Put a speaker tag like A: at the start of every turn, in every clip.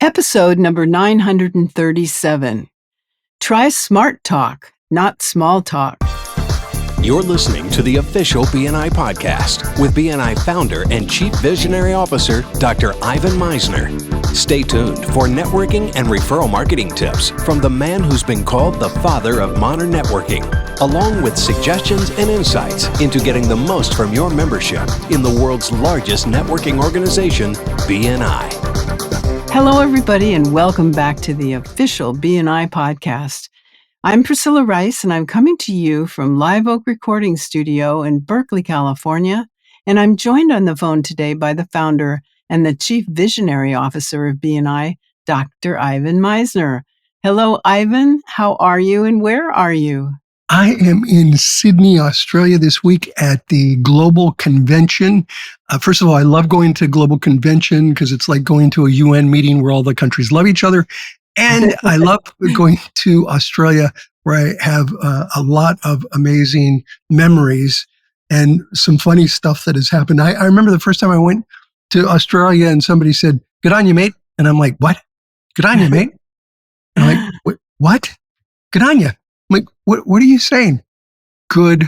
A: Episode number 937. Try smart talk, not small talk.
B: You're listening to the official BNI podcast with BNI founder and Chief Visionary Officer, Dr. Ivan Misner. Stay tuned for networking and referral marketing tips from the man who's been called the father of modern networking, along with suggestions and insights into getting the most from your membership in the world's largest networking organization, BNI.
A: Hello, everybody, and welcome back to the official BNI podcast. I'm Priscilla Rice, and I'm coming to you from Live Oak Recording Studio in Berkeley, California, and I'm joined on the phone today by the founder and the Chief Visionary Officer of BNI, Dr. Ivan Misner. Hello, Ivan. How are you, and where are you?
C: I am in Sydney, Australia this week at the Global Convention. First of all, I love going to Global Convention because it's like going to a UN meeting where all the countries love each other. And I love going to Australia where I have a lot of amazing memories and some funny stuff that has happened. I remember the first time I went to Australia and somebody said, "Good on you, mate." And I'm like, "What? Good on you, mate?" And I'm like, "What? Good on you." I'm like, what are you saying? Good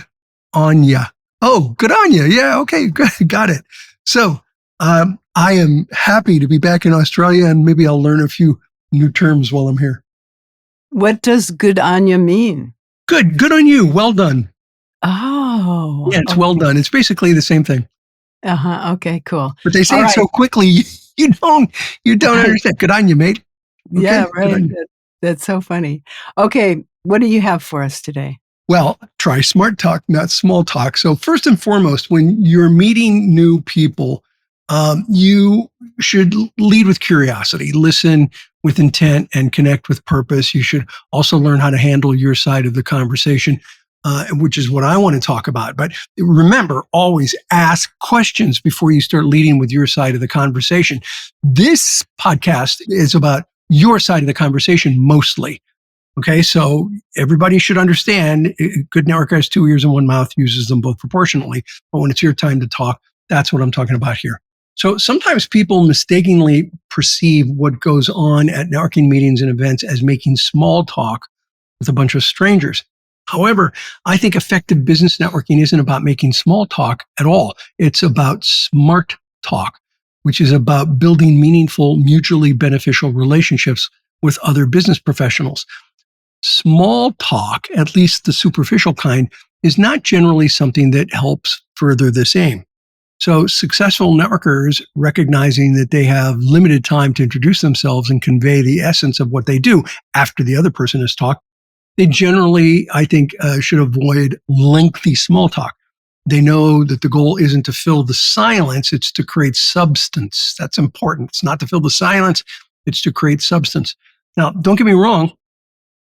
C: on ya. Oh, good on ya. Yeah, okay, good, got it. So I am happy to be back in Australia, and maybe I'll learn a few new terms while I'm here.
A: What does good on you mean?
C: Good on you. Well done.
A: Oh.
C: Yeah, it's well done. It's basically the same thing.
A: Okay, cool.
C: But they say
A: All
C: it so quickly, you don't understand. Good on you, mate. Okay,
A: yeah,
C: good on
A: right.
C: you.
A: That's so funny. Okay, what do you have for us today?
C: Well, try smart talk, not small talk. So first and foremost, when you're meeting new people, you should lead with curiosity, listen with intent, and connect with purpose. You should also learn how to handle your side of the conversation, which is what I want to talk about. But remember, always ask questions before you start leading with your side of the conversation. This podcast is about your side of the conversation mostly. Okay, so everybody should understand good networker has two ears and one mouth, uses them both proportionally. But when it's your time to talk, that's what I'm talking about here. So sometimes people mistakenly perceive what goes on at networking meetings and events as making small talk with a bunch of strangers. However, I think effective business networking isn't about making small talk at all. It's about smart talk, which is about building meaningful, mutually beneficial relationships with other business professionals. Small talk, at least the superficial kind, is not generally something that helps further this aim. So successful networkers, recognizing that they have limited time to introduce themselves and convey the essence of what they do after the other person has talked, they generally, I think, should avoid lengthy small talk. They know that the goal isn't to fill the silence, it's to create substance. That's important. It's not to fill the silence, it's to create substance. Now, don't get me wrong.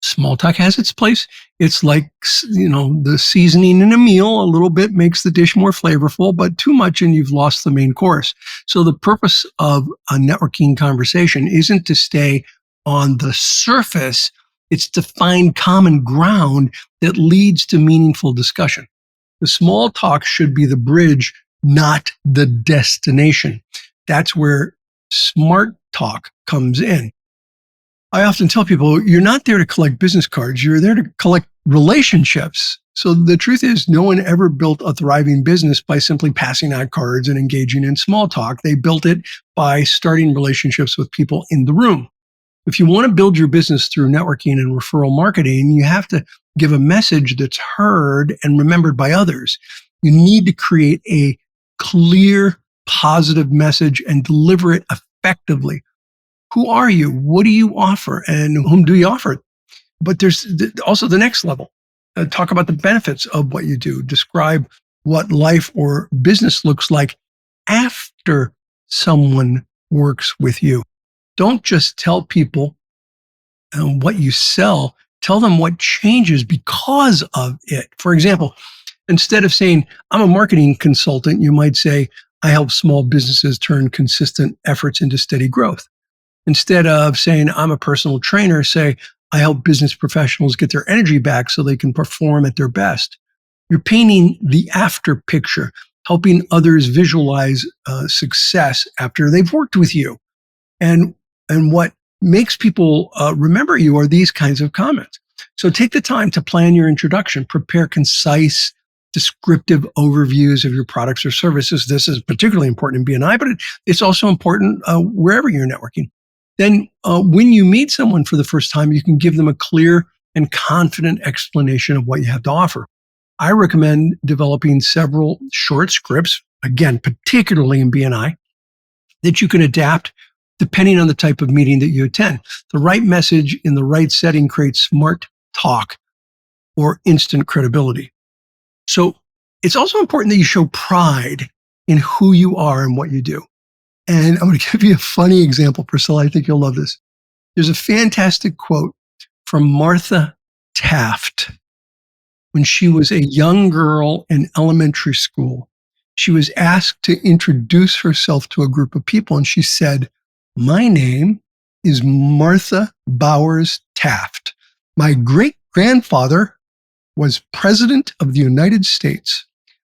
C: Small talk has its place. It's like, the seasoning in a meal. A little bit makes the dish more flavorful, but too much and you've lost the main course. So the purpose of a networking conversation isn't to stay on the surface. It's to find common ground that leads to meaningful discussion. The small talk should be the bridge, not the destination. That's where smart talk comes in. I often tell people, you're not there to collect business cards. You're there to collect relationships. So the truth is, no one ever built a thriving business by simply passing out cards and engaging in small talk. They built it by starting relationships with people in the room. If you want to build your business through networking and referral marketing, you have to give a message that's heard and remembered by others. You need to create a clear, positive message and deliver it effectively. Who are you? What do you offer? And whom do you offer it? But there's also the next level. Talk about the benefits of what you do. Describe what life or business looks like after someone works with you. Don't just tell people what you sell. Tell them what changes because of it. For example, instead of saying, "I'm a marketing consultant," you might say, "I help small businesses turn consistent efforts into steady growth." Instead of saying, "I'm a personal trainer," say, "I help business professionals get their energy back so they can perform at their best." You're painting the after picture, helping others visualize success after they've worked with you. And what makes people remember you are these kinds of comments. So take the time to plan your introduction, prepare concise, descriptive overviews of your products or services. This is particularly important in BNI, but it's also important wherever you're networking. Then when you meet someone for the first time, you can give them a clear and confident explanation of what you have to offer. I recommend developing several short scripts, again, particularly in BNI, that you can adapt depending on the type of meeting that you attend. The right message in the right setting creates smart talk or instant credibility. So it's also important that you show pride in who you are and what you do. And I'm going to give you a funny example, Priscilla. I think you'll love this. There's a fantastic quote from Martha Taft when she was a young girl in elementary school. She was asked to introduce herself to a group of people, and she said, "My name is Martha Bowers Taft. My great-grandfather was President of the United States.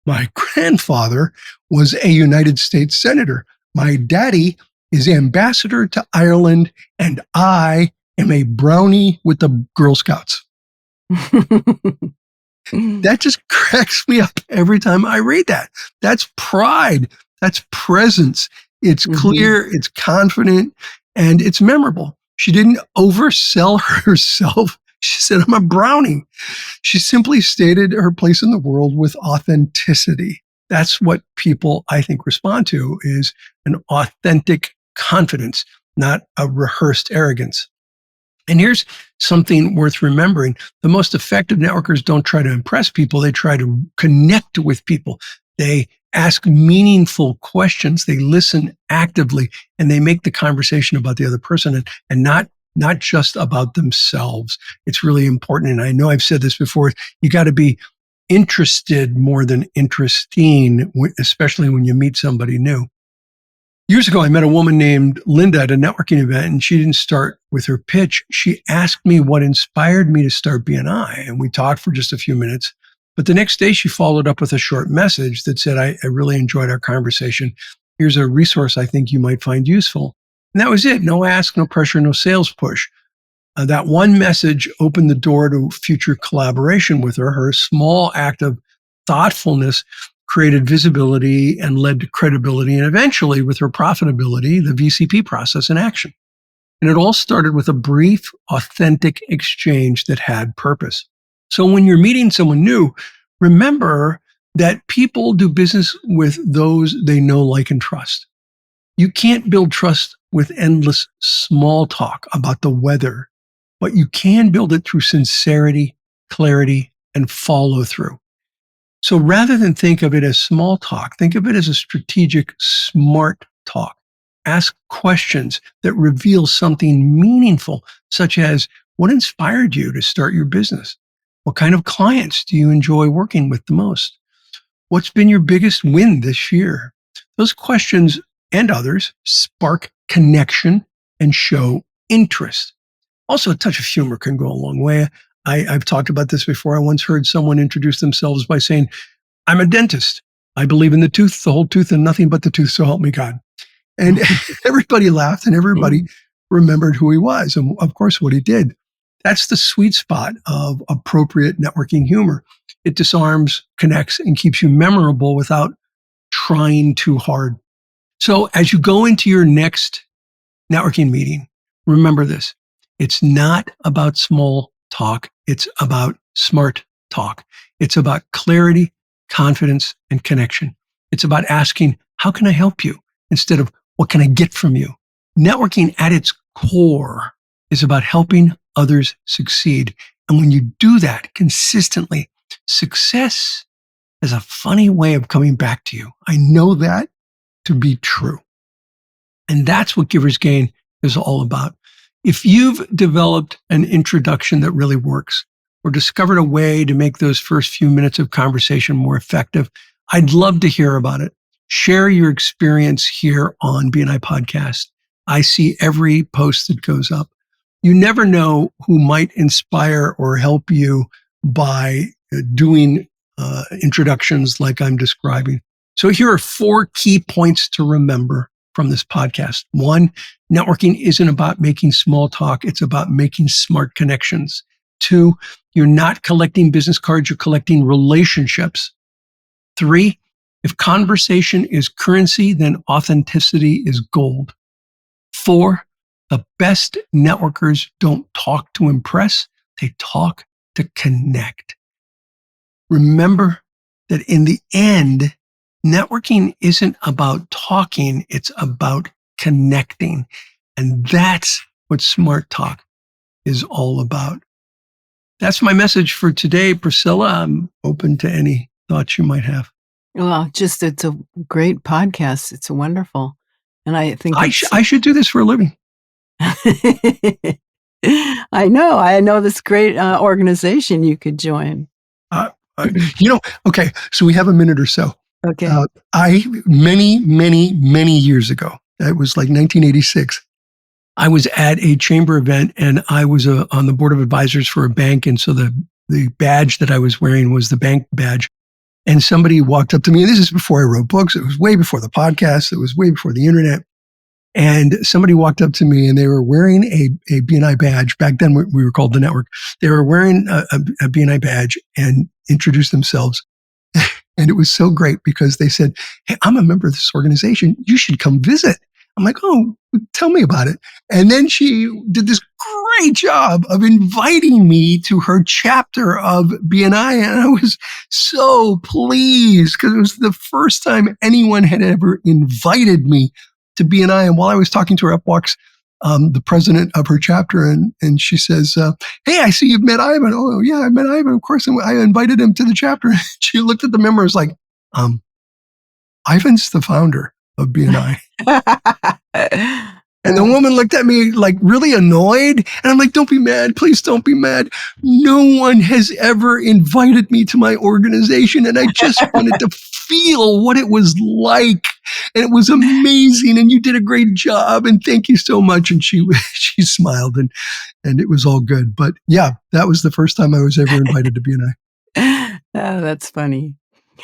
C: My grandfather was a United States Senator. My daddy is ambassador to Ireland, and I am a brownie with the Girl Scouts." That just cracks me up every time I read that. That's pride. That's presence. It's clear, it's confident, and it's memorable. She didn't oversell herself. She said, "I'm a brownie." She simply stated her place in the world with authenticity. That's what people, I think, respond to, is an authentic confidence, not a rehearsed arrogance. And here's something worth remembering. The most effective networkers don't try to impress people. They try to connect with people. They ask meaningful questions. They listen actively, and they make the conversation about the other person and not just about themselves. It's really important. And I know I've said this before. You got to be interested more than interesting, especially when you meet somebody new. Years ago, I met a woman named Linda at a networking event, and she didn't start with her pitch. She asked me what inspired me to start BNI, and we talked for just a few minutes. But the next day, she followed up with a short message that said, I really enjoyed our conversation. Here's a resource I think you might find useful. And that was it. No ask, no pressure, no sales push. That one message opened the door to future collaboration with her. Her small act of thoughtfulness created visibility and led to credibility, and eventually, with her profitability, the VCP process in action. And it all started with a brief, authentic exchange that had purpose. So when you're meeting someone new, remember that people do business with those they know, like, and trust. You can't build trust with endless small talk about the weather, but you can build it through sincerity, clarity, and follow through. So rather than think of it as small talk, think of it as a strategic, smart talk. Ask questions that reveal something meaningful, such as, what inspired you to start your business? What kind of clients do you enjoy working with the most? What's been your biggest win this year? Those questions and others spark connection and show interest. Also, a touch of humor can go a long way. I've talked about this before. I once heard someone introduce themselves by saying, "I'm a dentist. I believe in the tooth, the whole tooth, and nothing but the tooth, so help me God." And everybody laughed, and everybody remembered who he was and, of course, what he did. That's the sweet spot of appropriate networking humor. It disarms, connects, and keeps you memorable without trying too hard. So as you go into your next networking meeting, remember this. It's not about small talk. It's about smart talk. It's about clarity, confidence, and connection. It's about asking, how can I help you? Instead of, what can I get from you? Networking at its core is about helping others succeed. And when you do that consistently, success has a funny way of coming back to you. I know that to be true. And that's what Givers Gain is all about. If you've developed an introduction that really works, or discovered a way to make those first few minutes of conversation more effective, I'd love to hear about it. Share your experience here on BNI Podcast. I see every post that goes up. You never know who might inspire or help you by doing introductions like I'm describing. So here are 4 key points to remember. from this podcast. One, networking isn't about making small talk. It's about making smart connections. Two, you're not collecting business cards. You're collecting relationships. Three, if conversation is currency, then authenticity is gold. Four, the best networkers don't talk to impress. They talk to connect. Remember that in the end, networking isn't about talking. It's about connecting. And that's what Smart Talk is all about. That's my message for today, Priscilla. I'm open to any thoughts you might have.
A: Well, just it's a great podcast. It's wonderful. And I think
C: I should do this for a living. I know
A: this great organization you could join.
C: Okay, so we have a minute or so.
A: Okay.
C: Many years ago, it was like 1986, I was at a chamber event and I was on the board of advisors for a bank. And so the badge that I was wearing was the bank badge. And somebody walked up to me, and this is before I wrote books. It was way before the podcast. It was way before the internet. And somebody walked up to me and they were wearing a BNI badge. Back then we were called The Network. They were wearing a BNI badge and introduced themselves. And it was so great because they said, "Hey, I'm a member of this organization. You should come visit." I'm like, "Oh, tell me about it." And then she did this great job of inviting me to her chapter of BNI. And I was so pleased because it was the first time anyone had ever invited me to BNI. And while I was talking to her, up walks the president of her chapter, and she says, "Hey, I see you've met Ivan." "Oh, yeah, I met Ivan, of course. And I invited him to the chapter." She looked at the memo and was like, "Ivan's the founder of BNI." And the woman looked at me like really annoyed. And I'm like, "Don't be mad. Please don't be mad. No one has ever invited me to my organization. And I just wanted to feel what it was like. And it was amazing. And you did a great job. And thank you so much." And she smiled and it was all good. But yeah, that was the first time I was ever invited to BNI.
A: Oh, that's funny.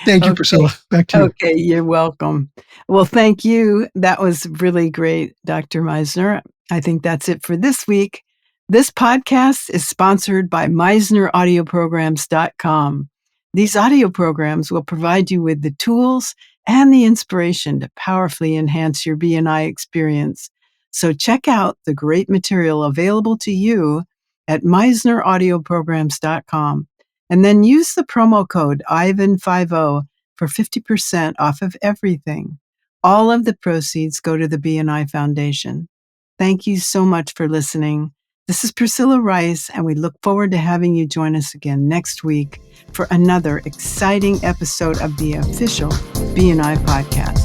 C: Thank you, Priscilla. Back to you.
A: Okay, you're welcome. Well, thank you. That was really great, Dr. Meisner. I think that's it for this week. This podcast is sponsored by MeisnerAudioprograms.com. These audio programs will provide you with the tools and the inspiration to powerfully enhance your BNI experience. So check out the great material available to you at MeisnerAudioprograms.com. And then use the promo code IVAN50 for 50% off of everything. All of the proceeds go to the BNI Foundation. Thank you so much for listening. This is Priscilla Rice, and we look forward to having you join us again next week for another exciting episode of the official BNI podcast.